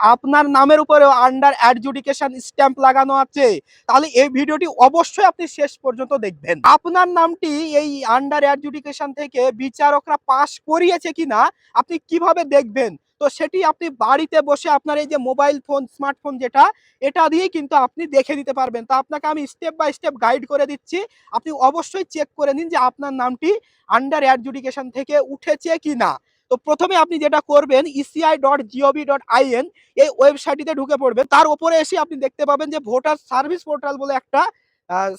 আপনার নামের উপরেও আন্ডার অ্যাডজুডিকেশন স্ট্যাম্প লাগানো আছে, তাহলে এই ভিডিওটি অবশ্যই আপনি শেষ পর্যন্ত দেখবেন। আপনার নামটি এই আন্ডার অ্যাডজুডিকেশন থেকে বিচারকরা পাস করিয়েছে কিনা আপনি কিভাবে দেখবেন? তো সেটি আপনি বাড়িতে বসে আপনার এই যে মোবাইল ফোন, স্মার্টফোন যেটা, এটা দিয়েই কিন্তু আপনি দেখে নিতে পারবেন। তো আপনাকে আমি স্টেপ বাই স্টেপ গাইড করে দিচ্ছি। আপনি অবশ্যই চেক করে নিন যে আপনার নামটি আন্ডার অ্যাডজুডিকেশন থেকে উঠেছে কিনা। তো প্রথমে আপনি যেটা করবেন eci.gov.in এই ওয়েবসাইটটিতে ঢুকে পড়বেন। তার উপরে এসে আপনি দেখতে পাবেন যে ভোটার সার্ভিস পোর্টাল বলে একটা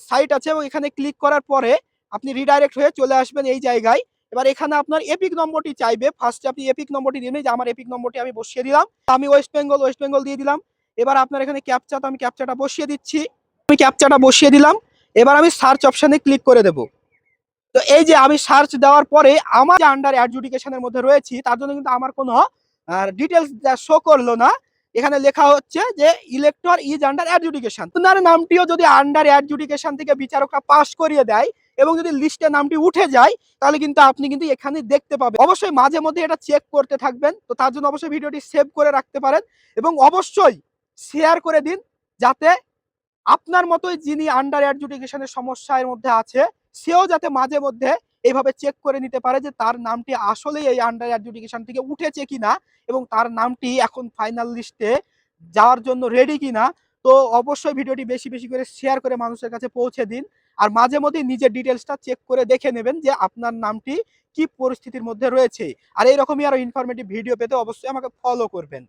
সাইট আছে এবং এখানে ক্লিক করার পরে আপনি রিডাইরেক্ট হয়ে চলে আসবেন এই জায়গায়। এবার এখানে আপনার এপিক নম্বরটি চাইবে। ফার্স্টে আপনি এপিক নম্বরটি দিবেন, যে আমার এপিক নম্বরটি আমি বসিয়ে দিলাম। আমি ওয়েস্ট বেঙ্গল দিয়ে দিলাম। এবার আপনার এখানে ক্যাপচা, তো আমি ক্যাপচাটা বসিয়ে দিচ্ছি। আমি ক্যাপচাটা বসিয়ে দিলাম। এবার আমি সার্চ অপশনে ক্লিক করে দেব। তো এই যে আমি সার্চ দেওয়ার পরে আমার যে আন্ডার অ্যাডজুডিকেশনের মধ্যে রয়েছি তার জন্য কিন্তু আমার কোনো ডিটেলস শো করলো না। এখানে লেখা হচ্ছে যে ইলেক্টর ইজ আন্ডার অ্যাডজুডিকেশন। আপনার নামটিও যদি আন্ডার অ্যাডজুডিকেশন থেকে বিচারকরা পাস করিয়ে দেয় এবং যদি লিস্টে নামটি উঠে যায়, তাহলে কিন্তু আপনি কিন্তু এখানে দেখতে পাবেন। অবশ্যই মাঝে মধ্যে এটা চেক করতে থাকবেন। তো তার জন্য অবশ্যই ভিডিওটি সেভ করে রাখতে পারেন এবং অবশ্যই শেয়ার করে দিন, যাতে আপনার মতোই যিনি আন্ডার অ্যাডজুডিকেশনের সমস্যার মধ্যে আছে সেও যাতে মাঝে মধ্যে এইভাবে চেক করে নিতে পারে যে তার নামটি আসলেই এই আন্ডার অ্যাডজুডিকেশন থেকে উঠেছে কিনা এবং তার নামটি এখন ফাইনাল লিস্টে যাওয়ার জন্য রেডি কিনা। তো অবশ্যই ভিডিওটি বেশি বেশি করে শেয়ার করে মানুষের কাছে পৌঁছে দিন। আর মাঝে মধ্যে নিজের ডিটেলসটা চেক করে দেখে নেবেন যে আপনার নামটি কি পরিস্থিতির মধ্যে রয়েছে। আর এইরকমই আরো ইনফরমেটিভ ভিডিও পেতে অবশ্যই আমাকে ফলো করবেন।